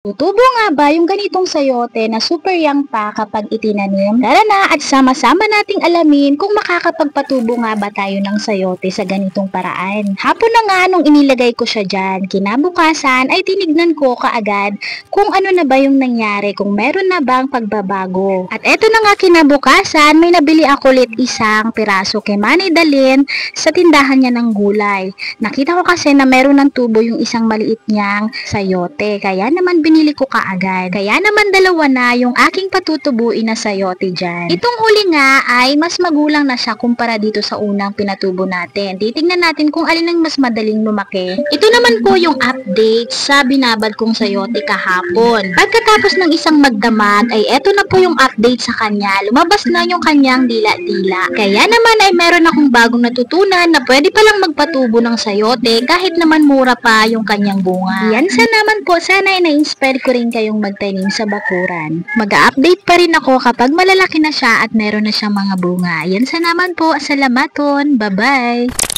Tutubo nga ba yung ganitong sayote na super young pa kapag itinanim? Tara na at sama-sama nating alamin kung makakapagpatubo nga ba tayo ng sayote sa ganitong paraan. Hapon na nga nung inilagay ko siya dyan, kinabukasan ay tinignan ko kaagad kung ano na ba yung nangyari, kung meron na bang pagbabago. At eto na nga kinabukasan, may nabili ako ulit isang piraso kay Manay Dalin sa tindahan niya ng gulay. Nakita ko kasi na meron ng tubo yung isang maliit niyang sayote, kaya naman binili ko kaagad. Kaya naman dalawa na yung aking patutubuin na sayote dyan. Itong huli nga ay mas magulang na siya kumpara dito sa unang pinatubo natin. Titignan natin kung alin ang mas madaling lumaki. Ito naman po yung update sa binabad kong sayote kahapon. Pagkatapos ng isang magdamag ay eto na po yung update sa kanya. Lumabas na yung kanyang dila-dila. Kaya naman ay meron akong bagong natutunan na pwede palang magpatubo ng sayote kahit naman mura pa yung kanyang bunga. Yan sa naman po, sana ay na-inspire ko rin kayong magtanim sa bakuran. Mag-update pa rin ako kapag malalaki na siya at meron na siyang mga bunga. Yan sa naman po, salamaton. Bye-bye!